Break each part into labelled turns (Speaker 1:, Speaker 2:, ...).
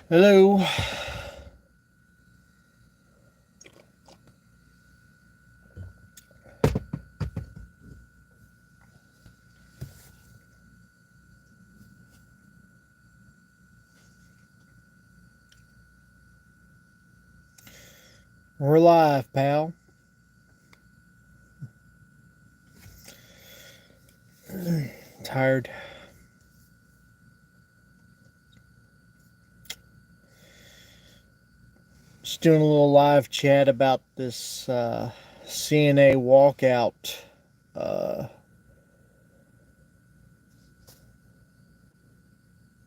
Speaker 1: Hello. We're live, pal. Tired. Just doing a little live chat about this CNA walkout. Uh,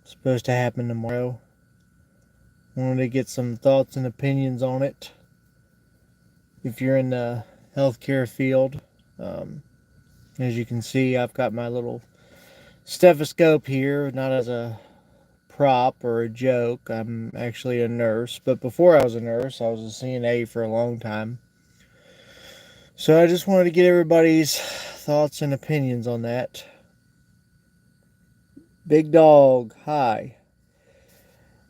Speaker 1: Supposed to happen tomorrow. Wanted to get some thoughts and opinions on it. If you're in the healthcare field, um, as you can see, I've got my little stethoscope here, not as a prop or a joke. I'm actually a nurse, but before I was a nurse, I was a CNA for a long time. So I just wanted to get everybody's thoughts and opinions on that. Big Dog, hi.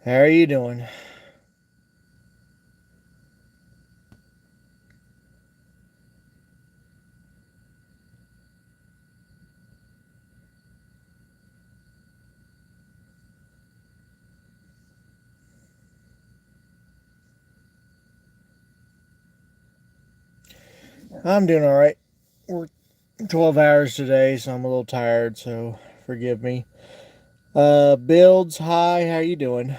Speaker 1: How are you doing? I'm doing all right. Worked 12 hours today, so I'm a little tired, so forgive me. Builds, hi. How you doing?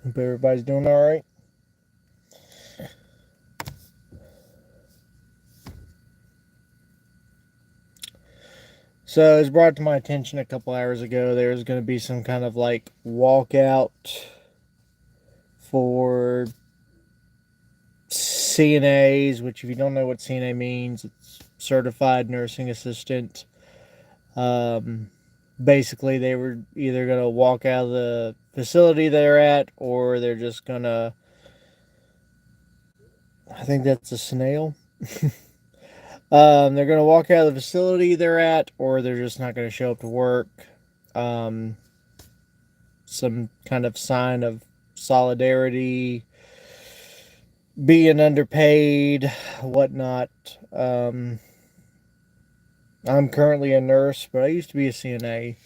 Speaker 1: Hope everybody's doing all right. So it was brought to my attention a couple hours ago there was going to be some kind of like walkout for CNAs, which if you don't know what CNA means, it's certified nursing assistant. Um, Basically, they were either going to walk out of the facility they're at, or they're just going to. I think that's a snail. They're going to walk out of the facility they're at, or they're just not going to show up to work. Um, some kind of sign of solidarity, being underpaid, whatnot. I'm currently a nurse, but I used to be a CNA.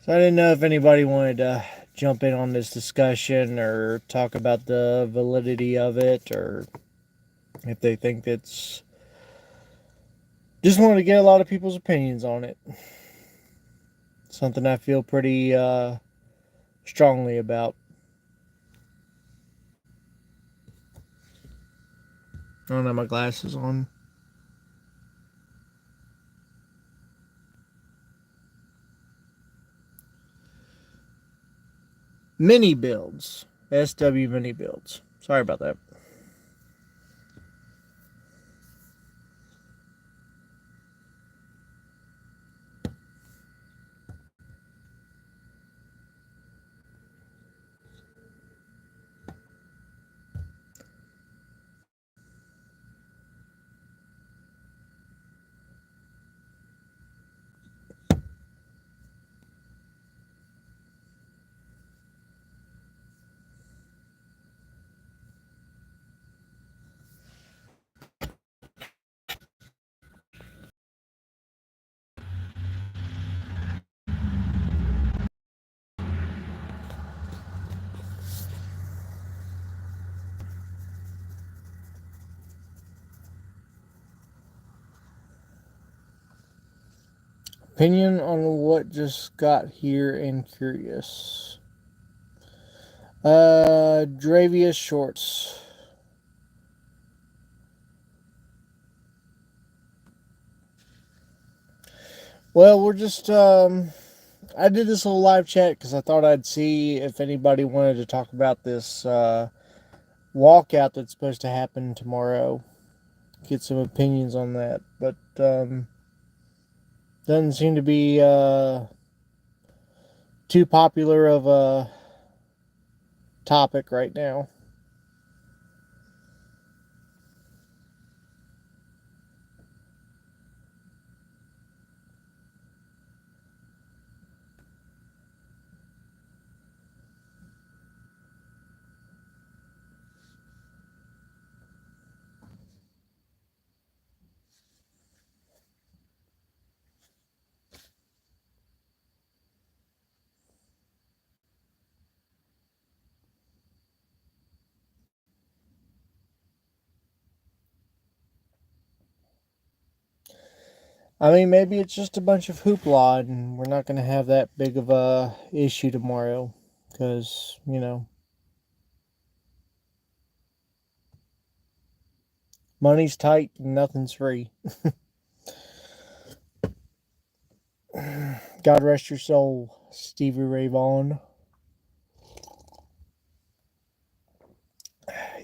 Speaker 1: So I didn't know if anybody wanted to jump in on this discussion or talk about the validity of it, or if they think it's. Just wanted to get a lot of people's opinions on it. Something I feel pretty strongly about. I don't have my glasses on. Mini builds. SW mini builds. Sorry about that. Opinion on what just got here and curious. Dravius shorts. Well, we're just I did this little live chat because I thought I'd see if anybody wanted to talk about this walkout that's supposed to happen tomorrow. get some opinions on that. But doesn't seem to be too popular of a topic right now. I mean, maybe it's just a bunch of hoopla, and we're not going to have that big of a issue tomorrow, because money's tight and nothing's free. God rest your soul, Stevie Ray Vaughan.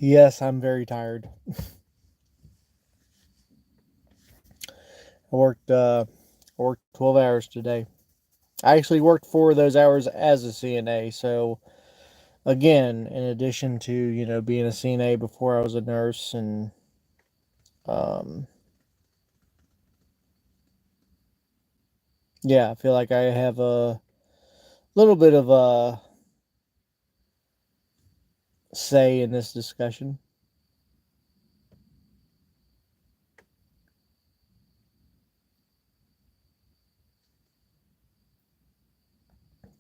Speaker 1: Yes, I'm very tired. I worked 12 hours today. I actually worked 4 of those hours as a CNA. So again, in addition to being a CNA before I was a nurse, and um, yeah, I feel like I have a little bit of a say in this discussion.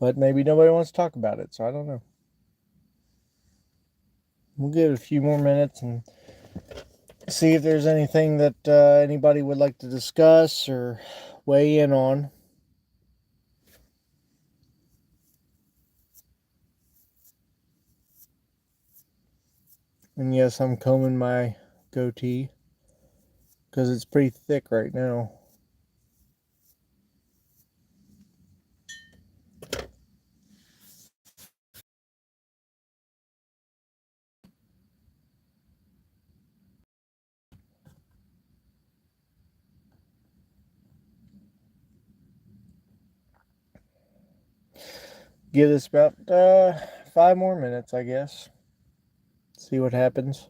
Speaker 1: But maybe nobody wants to talk about it, so I don't know. We'll give it a few more minutes and see if there's anything that anybody would like to discuss or weigh in on. And yes, I'm combing my goatee because it's pretty thick right now. Give this about 5 more minutes, I guess. See what happens.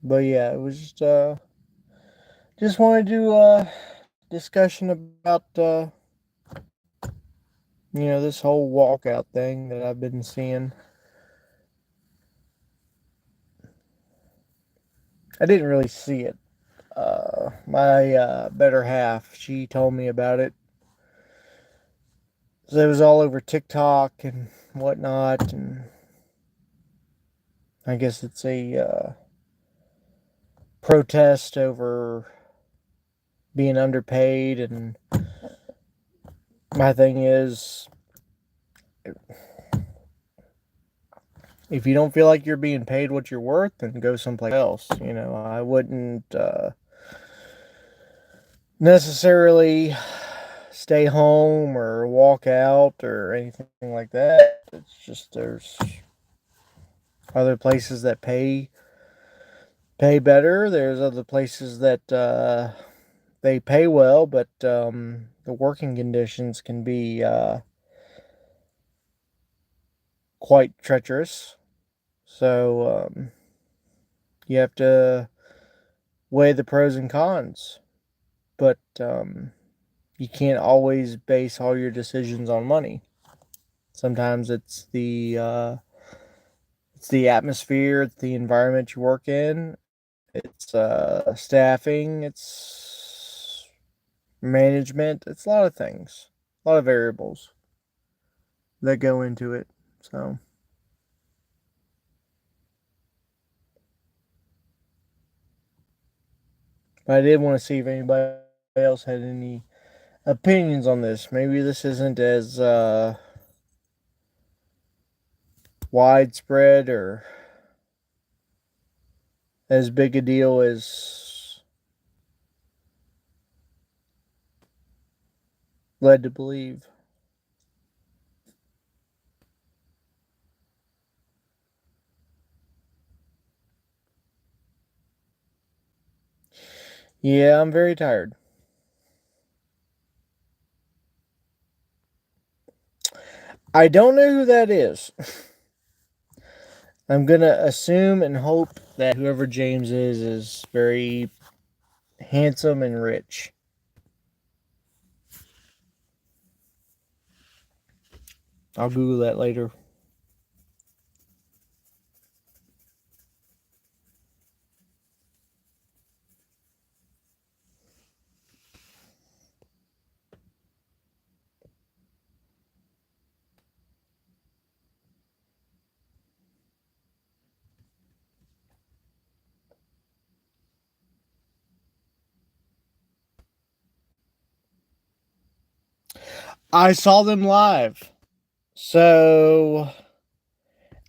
Speaker 1: But yeah, it was just wanted to discussion about this whole walkout thing that I've been seeing. I didn't really see it. My better half, she told me about it. So it was all over TikTok and whatnot, and I guess it's a protest over being underpaid. And my thing is, if you don't feel like you're being paid what you're worth, then go someplace else. I wouldn't necessarily stay home or walk out or anything like that. It's just there's other places that pay better. There's other places that they pay well, but the working conditions can be quite treacherous. So you have to weigh the pros and cons, but you can't always base all your decisions on money. Sometimes it's the atmosphere, it's the environment you work in, it's staffing, it's management, it's a lot of things, a lot of variables that go into it. So, but I did want to see if anybody else had any opinions on this. Maybe this isn't as widespread or as big a deal as led to believe. Yeah, I'm very tired. I don't know who that is. I'm gonna assume and hope that whoever James is very handsome and rich. I'll Google that later. I saw them live. So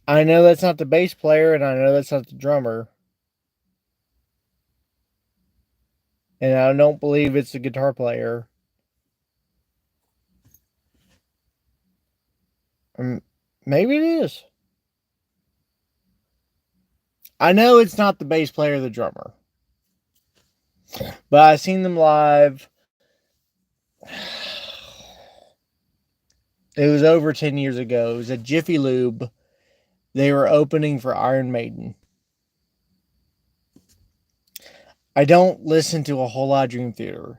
Speaker 1: I know that's not the bass player and I know that's not the drummer. And I don't believe it's the guitar player. Um, Maybe it is. I know it's not the bass player or the drummer. But I seen them live. It was over 10 years ago. It was at Jiffy Lube. They were opening for Iron Maiden. I don't listen to a whole lot of Dream Theater.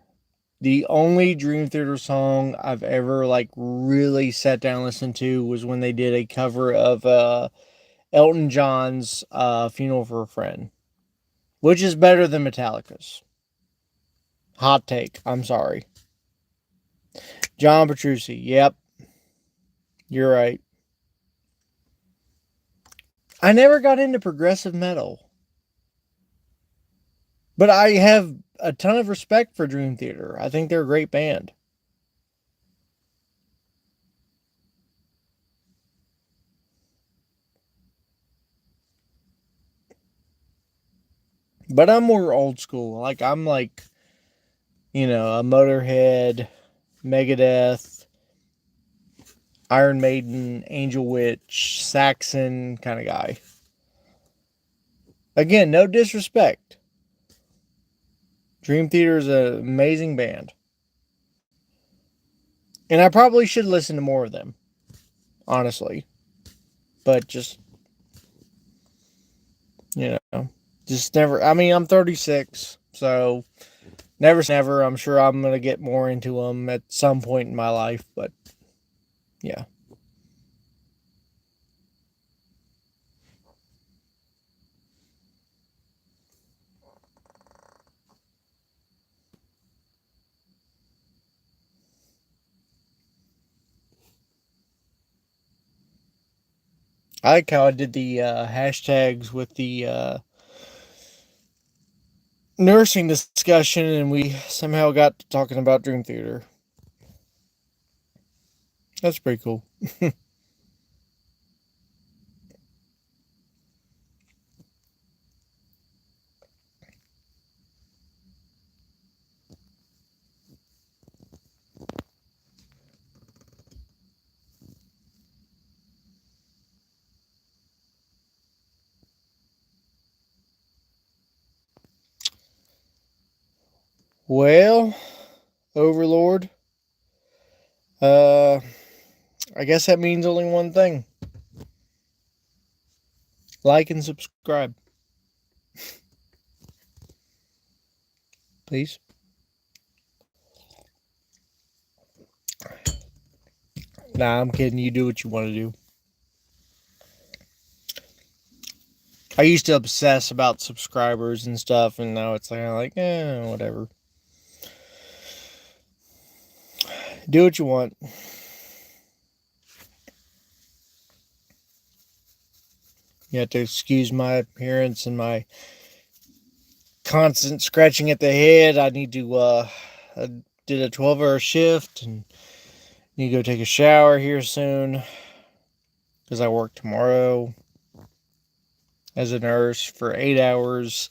Speaker 1: The only Dream Theater song I've ever like really sat down and listened to was when they did a cover of Elton John's "Funeral for a Friend," which is better than Metallica's. Hot take. I'm sorry. John Petrucci. Yep, you're right. I never got into progressive metal, but I have a ton of respect for Dream Theater. I think they're a great band. But I'm more old school. Like I'm like, a Motorhead, Megadeth, Iron Maiden, Angel Witch, Saxon kind of guy. Again, no disrespect. Dream Theater is an amazing band. And I probably should listen to more of them, honestly. But you know, just never. I mean, I'm 36, so never say never. I'm sure I'm going to get more into them at some point in my life, but yeah. I like how I did the hashtags with the nursing discussion, and we somehow got to talking about Dream Theater. That's pretty cool. Well, Overlord, uh, I guess that means only one thing: like and subscribe, please. Nah, I'm kidding. You do what you want to do. I used to obsess about subscribers and stuff, and now it's whatever. Do what you want. You have to excuse my appearance and my constant scratching at the head. I did a 12-hour shift and need to go take a shower here soon because I work tomorrow as a nurse for 8 hours,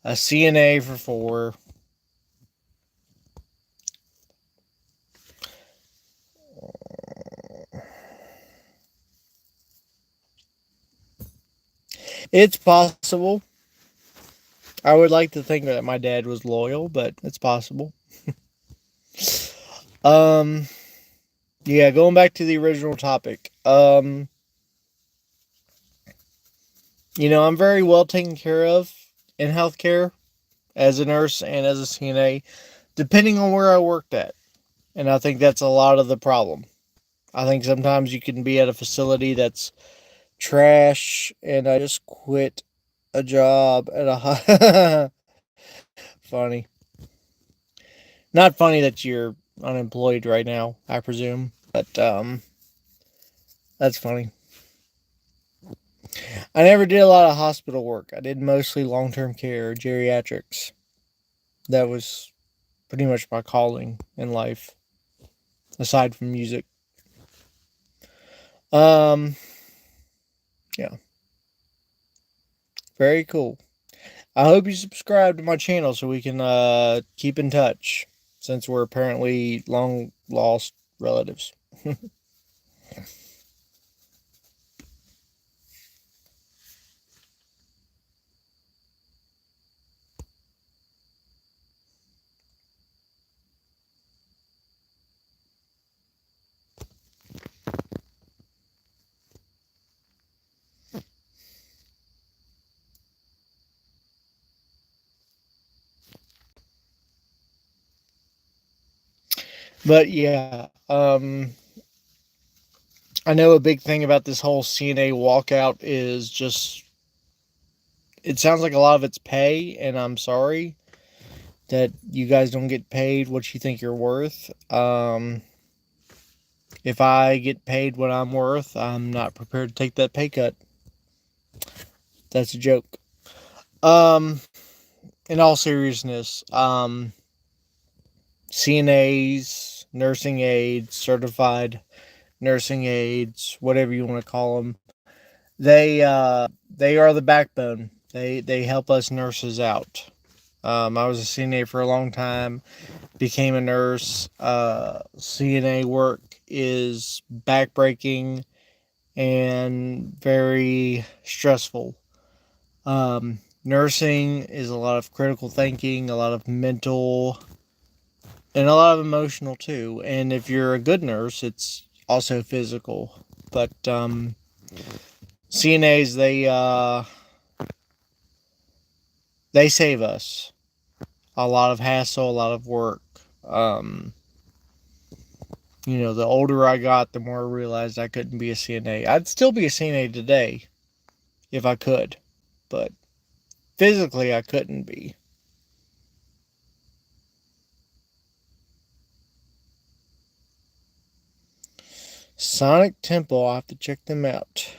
Speaker 1: a CNA for 4. It's possible. I would like to think that my dad was loyal, but it's possible. Um, yeah, going back to the original topic. I'm very well taken care of in healthcare as a nurse and as a CNA, depending on where I worked at. And I think that's a lot of the problem. I think sometimes you can be at a facility that's trash, and I just quit a job at a funny. Not funny that you're unemployed right now, I presume, but that's funny. I never did a lot of hospital work. I did mostly long-term care, geriatrics. That was pretty much my calling in life, aside from music. Um, yeah, very cool. I hope you subscribe to my channel so we can keep in touch, since we're apparently long lost relatives. But yeah, I know a big thing about this whole CNA walkout is just it sounds like a lot of it's pay, and I'm sorry that you guys don't get paid what you think you're worth. If I get paid what I'm worth, I'm not prepared to take that pay cut. That's a joke. Um, in all seriousness, CNAs, nursing aides, certified nursing aides, whatever you want to call them, they are the backbone. They help us nurses out. I was a CNA for a long time, became a nurse. CNA work is backbreaking and very stressful. Nursing is a lot of critical thinking, a lot of mental, and a lot of emotional too. And if you're a good nurse, it's also physical. But CNAs, they save us a lot of hassle, a lot of work. Um, the older I got, the more I realized I couldn't be a CNA. I'd still be a CNA today if I could, but physically I couldn't be. Sonic Temple, I'll have to check them out.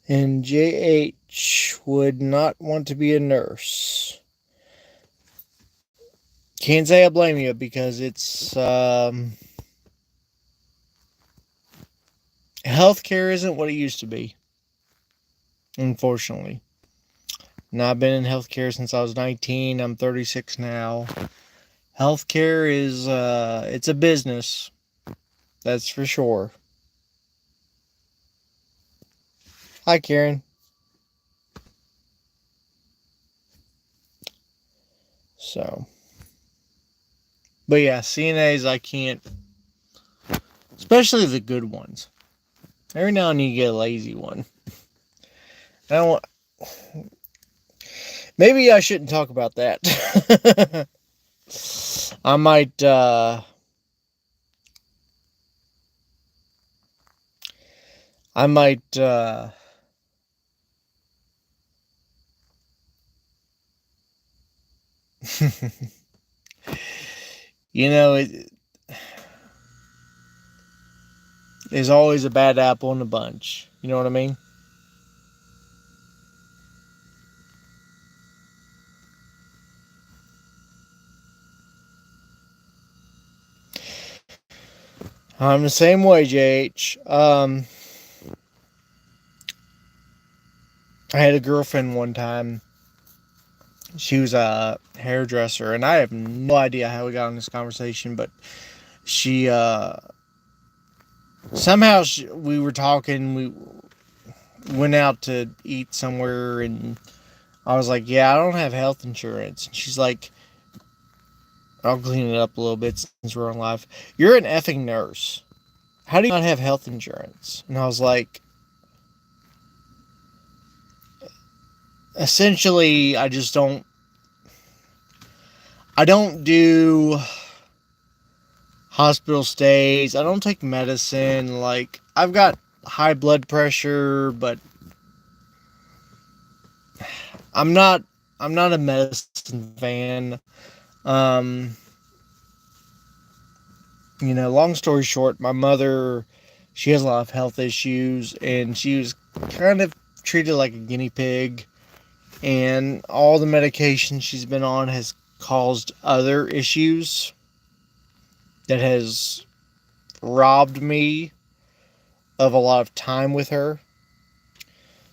Speaker 1: And JH would not want to be a nurse. Can't say I blame you because it's healthcare isn't what it used to be, unfortunately. And I've been in healthcare since I was 19. I'm 36 now. Healthcare is it's a business. That's for sure. Hi, Karen. So, but yeah, CNAs I can't, especially the good ones. Every now and then you get a lazy one. I don't want. Maybe I shouldn't talk about that. I might. I might. It, there's always a bad apple in the bunch. You know what I mean? I'm the same way, JH. I had a girlfriend one time. She was a hairdresser, and I have no idea how we got on this conversation, but she somehow we were talking. went out to eat somewhere, and I was like, "Yeah, I don't have health insurance." And she's like, "I'll clean it up a little bit since we're on live. You're an effing nurse. How do you not have health insurance?" And I was like, "Essentially, I just don't. I don't do hospital stays. I don't take medicine. Like, I've got high blood pressure, but I'm not. I'm not a medicine fan. Um, long story short, my mother, she has a lot of health issues, and she was kind of treated like a guinea pig. And all the medication she's been on has caused other issues that has robbed me of a lot of time with her.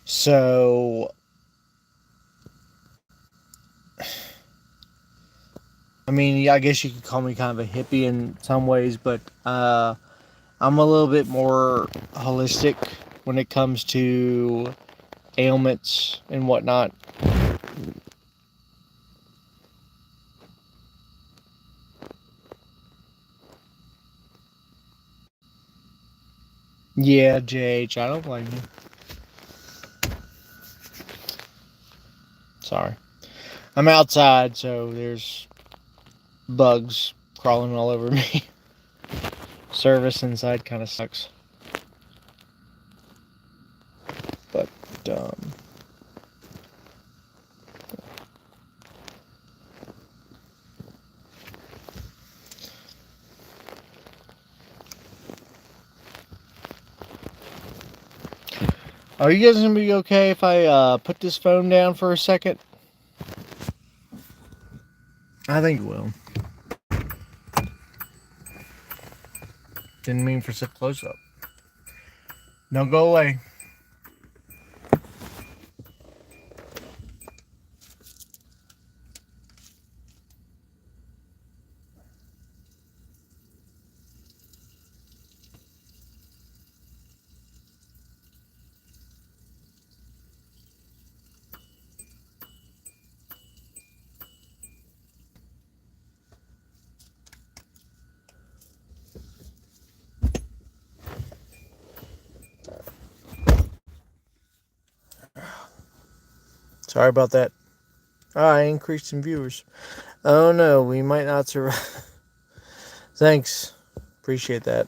Speaker 1: So, I mean, I guess you could call me kind of a hippie in some ways, but I'm a little bit more holistic when it comes to ailments and whatnot. Yeah, JH, I don't blame you. Sorry. I'm outside, so there's bugs crawling all over me. Service inside kind of sucks. But, um, are you guys gonna be okay if I put this phone down for a second? I think it will. Didn't mean for such close up. Don't go away. Sorry about that. I increased some viewers. Oh no, we might not survive. Thanks. Appreciate that.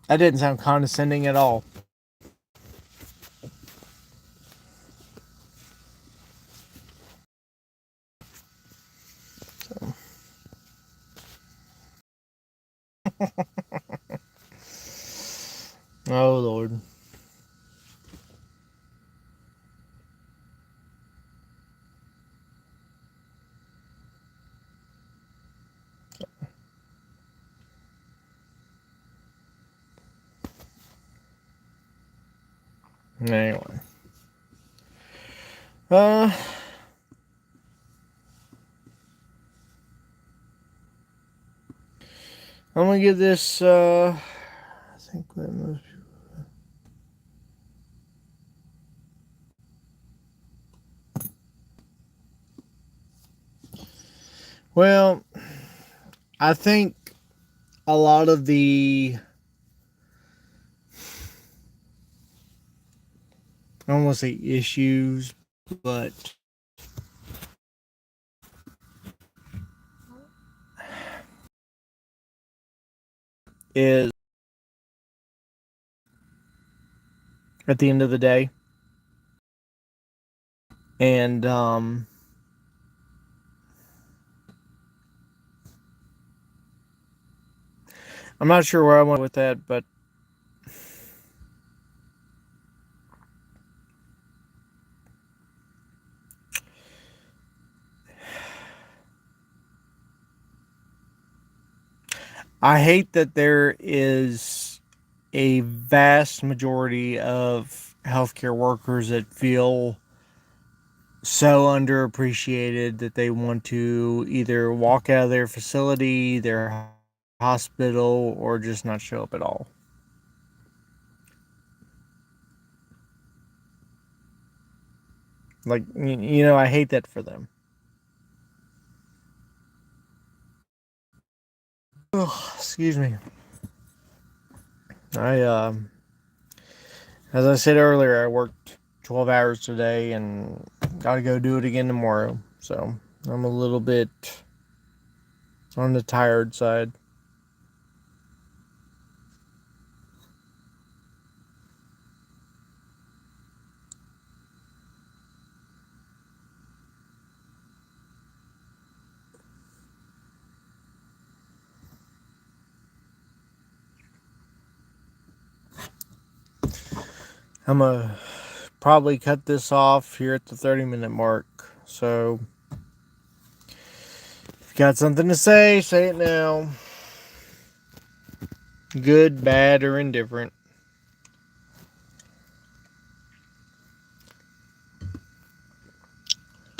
Speaker 1: That didn't sound condescending at all. So. Oh Lord. Anyway. Uh I'm gonna give this I think that most people. Well, I think a lot of the I don't want to say issues, but is at the end of the day. And I'm not sure where I went with that, but I hate that there is a vast majority of healthcare workers that feel so underappreciated that they want to either walk out of their facility, their hospital, or just not show up at all. Like, I hate that for them. Oh, excuse me. I as I said earlier, I worked 12 hours today and got to go do it again tomorrow. So I'm a little bit on the tired side. I'm gonna probably cut this off here at the 30-minute mark. So if you got something to say it now. Good, bad, or indifferent.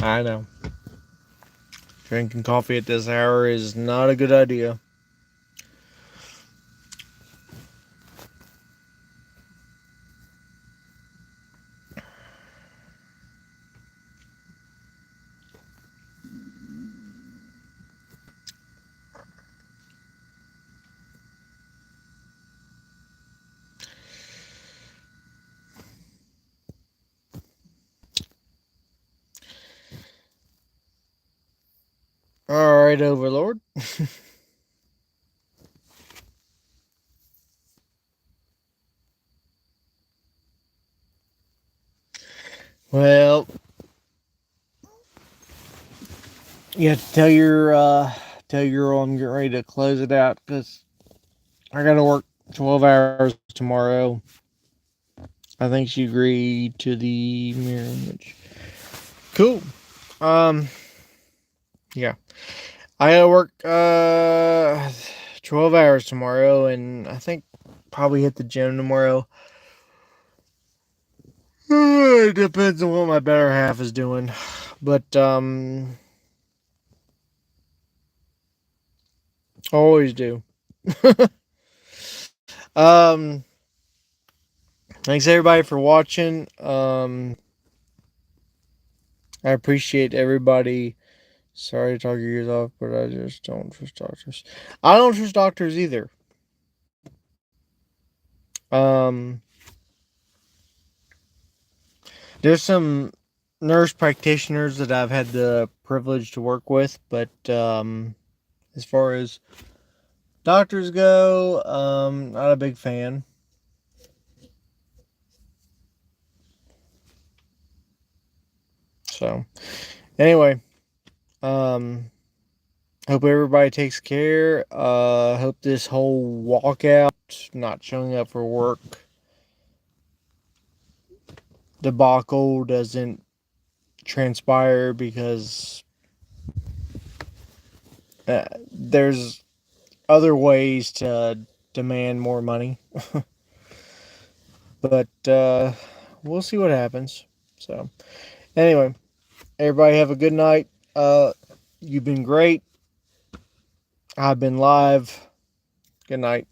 Speaker 1: I know. Drinking coffee at this hour is not a good idea. Alright, Overlord. Well, you have to tell your girl I'm getting ready to close it out because I gotta work 12 hours tomorrow. I think she agreed to the mirror image. Cool. Um, yeah. I gotta work 12 hours tomorrow, and I think probably hit the gym tomorrow. It depends on what my better half is doing. But always do. um Thanks everybody for watching. I appreciate everybody. Sorry to talk your ears off, but I just don't trust doctors. I don't trust doctors either. Um there's some nurse practitioners that I've had the privilege to work with, but as far as doctors go, not a big fan. So anyway, um hope everybody takes care. Hope this whole walkout, not showing up for work debacle doesn't transpire because there's other ways to demand more money. But we'll see what happens. So anyway, everybody have a good night. You've been great. I've been live. Good night.